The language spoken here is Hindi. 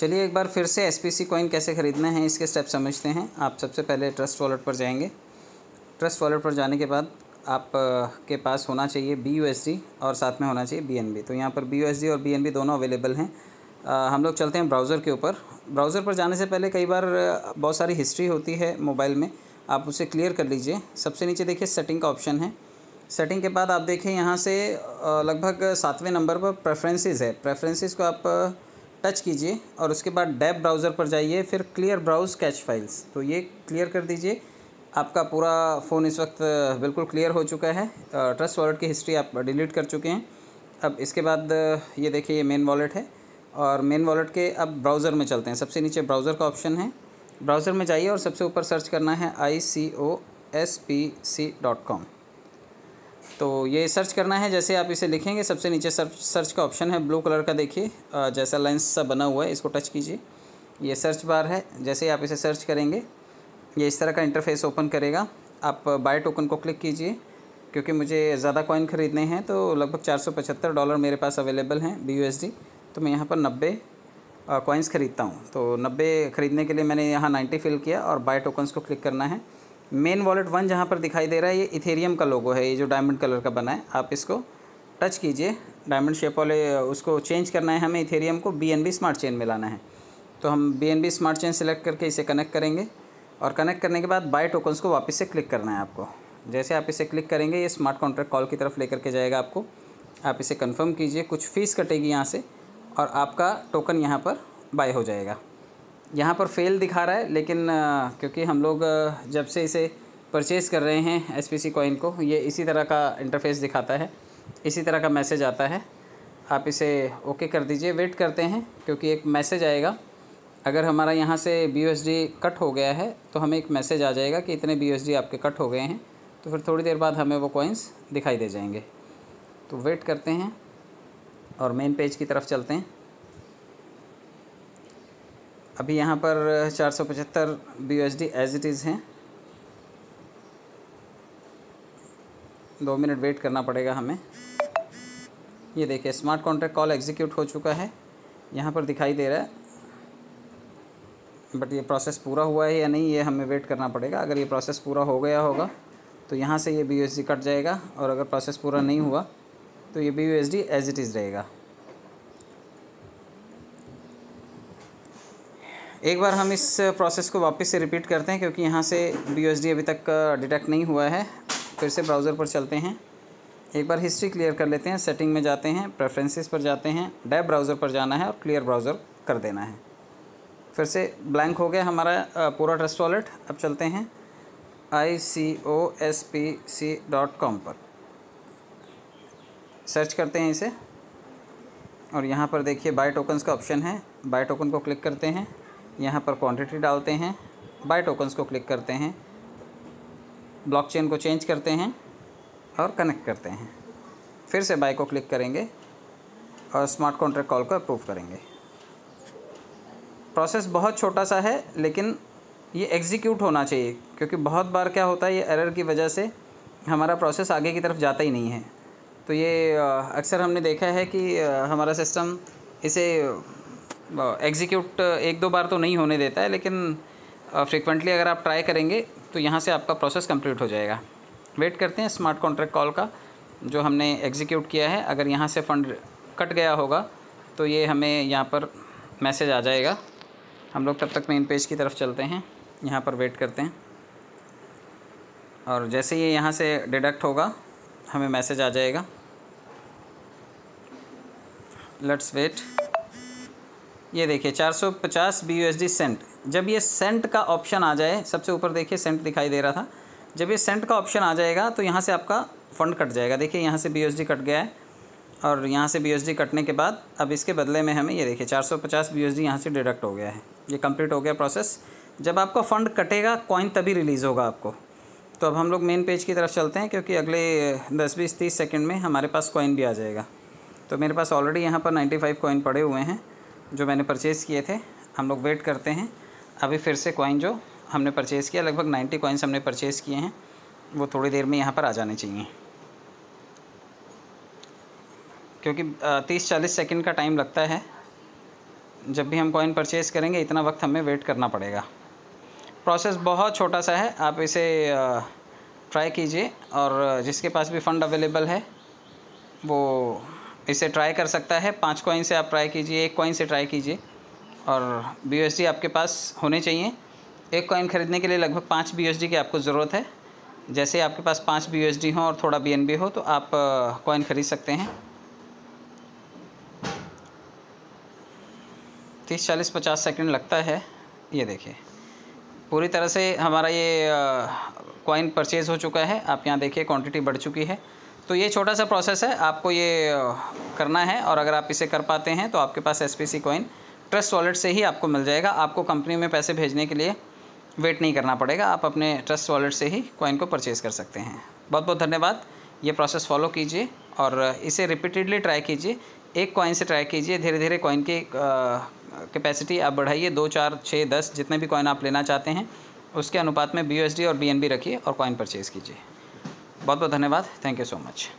चलिए एक बार फिर से SPC कॉइन कैसे ख़रीदना है इसके स्टेप समझते हैं। आप सबसे पहले ट्रस्ट वॉलेट पर जाएंगे। ट्रस्ट वॉलेट पर जाने के बाद आप के पास होना चाहिए BUSD और साथ में होना चाहिए BNB। तो यहाँ पर BUSD और BNB दोनों अवेलेबल हैं। हम लोग चलते हैं ब्राउज़र के ऊपर। ब्राउज़र पर जाने से पहले कई बार बहुत सारी हिस्ट्री होती है मोबाइल में, आप उसे क्लियर कर लीजिए। सबसे नीचे देखिए सेटिंग का ऑप्शन है। सेटिंग के बाद आप देखें यहाँ से लगभग 7वें नंबर पर प्रेफरेंसेस है। प्रेफरेंसेस को आप टच कीजिए और उसके बाद डैब ब्राउज़र पर जाइए, फिर क्लियर ब्राउज़ कैच फाइल्स, तो ये क्लियर कर दीजिए। आपका पूरा फ़ोन इस वक्त बिल्कुल क्लियर हो चुका है। ट्रस्ट वॉलेट की हिस्ट्री आप डिलीट कर चुके हैं। अब इसके बाद ये देखिए ये मेन वॉलेट है और मेन वॉलेट के अब ब्राउज़र में चलते हैं। सबसे नीचे ब्राउज़र का ऑप्शन है, ब्राउज़र में जाइए और सबसे ऊपर सर्च करना है ICOSPC.com। तो ये सर्च करना है, जैसे आप इसे लिखेंगे सबसे नीचे सर्च का ऑप्शन है ब्लू कलर का, देखिए जैसा लाइन्स सा बना हुआ है, इसको टच कीजिए। ये सर्च बार है, जैसे आप इसे सर्च करेंगे ये इस तरह का इंटरफेस ओपन करेगा। आप बाय टोकन को क्लिक कीजिए, क्योंकि मुझे ज़्यादा कॉइन ख़रीदने हैं तो लगभग $475 मेरे पास अवेलेबल हैं BUSD। तो मैं यहाँ पर 90 कॉइन्स ख़रीदता हूँ। तो 90 ख़रीदने के लिए मैंने यहाँ 90 फिल किया और बाय टोकन्स को क्लिक करना है। मेन वॉलेट 1 जहाँ पर दिखाई दे रहा है ये इथेरियम का लोगो है, ये जो डायमंड कलर का बना है, आप इसको टच कीजिए। डायमंड शेप वाले उसको चेंज करना है हमें, इथेरियम को BNB स्मार्ट चेन में लाना है। तो हम BNB स्मार्ट चेन सेलेक्ट करके इसे कनेक्ट करेंगे और कनेक्ट करने के बाद बाय टोकन्स को वापस से क्लिक करना है आपको। जैसे आप इसे क्लिक करेंगे ये स्मार्ट कॉन्ट्रैक्ट कॉल की तरफ लेकर के जाएगा आपको। आप इसे कन्फर्म कीजिए, कुछ फ़ीस कटेगी यहाँ से और आपका टोकन यहाँ पर बाय हो जाएगा। यहाँ पर फेल दिखा रहा है, लेकिन क्योंकि हम लोग जब से इसे परचेज़ कर रहे हैं SPC कॉइन को, ये इसी तरह का इंटरफेस दिखाता है, इसी तरह का मैसेज आता है। आप इसे ओके कर दीजिए। वेट करते हैं क्योंकि एक मैसेज आएगा। अगर हमारा यहाँ से BUSD कट हो गया है तो हमें एक मैसेज आ जाएगा कि इतने BUSD आपके कट हो गए हैं, तो फिर थोड़ी देर बाद हमें वो कॉइन्स दिखाई दे जाएंगे। तो वेट करते हैं और मेन पेज की तरफ चलते हैं। अभी यहाँ पर 475 BUSD एज इट इज़ हैं। 2 मिनट वेट करना पड़ेगा हमें। ये देखिए स्मार्ट कॉन्ट्रैक्ट कॉल एग्जीक्यूट हो चुका है, यहाँ पर दिखाई दे रहा है, बट ये प्रोसेस पूरा हुआ है या नहीं ये हमें वेट करना पड़ेगा। अगर ये प्रोसेस पूरा हो गया होगा तो यहाँ से ये BUSD कट जाएगा, और अगर प्रोसेस पूरा नहीं हुआ तो ये BUSD एज इट इज़ रहेगा। एक बार हम इस प्रोसेस को वापस से रिपीट करते हैं, क्योंकि यहाँ से BUSD अभी तक डिटेक्ट नहीं हुआ है। फिर से ब्राउज़र पर चलते हैं, एक बार हिस्ट्री क्लियर कर लेते हैं। सेटिंग में जाते हैं, प्रेफरेंसेस पर जाते हैं, डैब ब्राउज़र पर जाना है और क्लियर ब्राउज़र कर देना है। फिर से ब्लैंक हो गया हमारा पूरा ट्रस्ट वॉलेट। अब चलते हैं ICOSPC.com पर, सर्च करते हैं इसे और यहाँ पर देखिए बाय टोकन्स का ऑप्शन है। बाय टोकन को क्लिक करते हैं, यहाँ पर क्वांटिटी डालते हैं, बाय टोकन्स को क्लिक करते हैं, ब्लॉकचेन को चेंज करते हैं और कनेक्ट करते हैं। फिर से बाय को क्लिक करेंगे और स्मार्ट कॉन्ट्रैक्ट कॉल को अप्रूव करेंगे। प्रोसेस बहुत छोटा सा है, लेकिन ये एग्जीक्यूट होना चाहिए, क्योंकि बहुत बार क्या होता है ये एरर की वजह से हमारा प्रोसेस आगे की तरफ जाता ही नहीं है। तो ये अक्सर हमने देखा है कि हमारा सिस्टम इसे एग्जीक्यूट 1-2 बार तो नहीं होने देता है, लेकिन फ्रीक्वेंटली अगर आप ट्राई करेंगे तो यहाँ से आपका प्रोसेस कंप्लीट हो जाएगा। वेट करते हैं स्मार्ट कॉन्ट्रैक्ट कॉल का जो हमने एग्जीक्यूट किया है। अगर यहाँ से फ़ंड कट गया होगा तो ये हमें यहाँ पर मैसेज आ जाएगा। हम लोग तब तक मेन पेज की तरफ चलते हैं, यहाँ पर वेट करते हैं और जैसे ये यहाँ से डिडक्ट होगा हमें मैसेज आ जाएगा। Let's wait. ये देखिए 450 BUSD सेंट। जब ये सेंट का ऑप्शन आ जाए, सबसे ऊपर देखिए सेंट दिखाई दे रहा था, जब ये सेंट का ऑप्शन आ जाएगा तो यहाँ से आपका फ़ंड कट जाएगा। देखिए यहाँ से BUSD कट गया है और यहाँ से BUSD कटने के बाद अब इसके बदले में हमें ये देखिए 450 BUSD यहाँ से डिडक्ट हो गया है। ये कंप्लीट हो गया प्रोसेस। जब आपका फ़ंड कटेगा कॉइन तभी रिलीज़ होगा आपको। तो अब हम लोग मेन पेज की तरफ चलते हैं, क्योंकि अगले 10-20-30 सेकंड में हमारे पास कॉइन भी आ जाएगा। तो मेरे पास ऑलरेडी यहाँ पर 95 कॉइन पड़े हुए हैं जो मैंने परचेज़ किए थे। हम लोग वेट करते हैं। अभी फिर से कॉइन जो हमने परचेज़ किया, लगभग 90 कॉइन्स हमने परचेज़ किए हैं, वो थोड़ी देर में यहाँ पर आ जाने चाहिए, क्योंकि 30-40 सेकंड का टाइम लगता है जब भी हम कॉइन परचेज़ करेंगे इतना वक्त हमें वेट करना पड़ेगा। प्रोसेस बहुत छोटा सा है, आप इसे ट्राई कीजिए और जिसके पास भी फ़ंड अवेलेबल है वो इसे ट्राई कर सकता है। 5 कॉइन से आप ट्राई कीजिए, 1 कॉइन से ट्राई कीजिए और BUSD आपके पास होने चाहिए। 1 कॉइन ख़रीदने के लिए लगभग 5 BUSD की आपको ज़रूरत है। जैसे आपके पास 5 BUSD हो और थोड़ा BNB हो तो आप कॉइन ख़रीद सकते हैं। 30, 40, 50 सेकंड लगता है। ये देखिए पूरी तरह से हमारा ये कॉइन परचेज़ हो चुका है। आप यहाँ देखिए क्वांटिटी बढ़ चुकी है। तो ये छोटा सा प्रोसेस है, आपको ये करना है और अगर आप इसे कर पाते हैं तो आपके पास SPC कॉइन ट्रस्ट वॉलेट से ही आपको मिल जाएगा। आपको कंपनी में पैसे भेजने के लिए वेट नहीं करना पड़ेगा, आप अपने ट्रस्ट वॉलेट से ही कॉइन को परचेज़ कर सकते हैं। बहुत बहुत धन्यवाद। ये प्रोसेस फॉलो कीजिए और इसे रिपीटेडली ट्राई कीजिए। 1 कॉइन से ट्राई कीजिए, धीरे धीरे कॉइन की कैपेसिटी आप बढ़ाइए। 2, 4, 6, 10 जितने भी कॉइन आप लेना चाहते हैं उसके अनुपात में BUSD और BNB रखिए और कॉइन परचेज़ कीजिए। बहुत बहुत धन्यवाद। Thank you so much.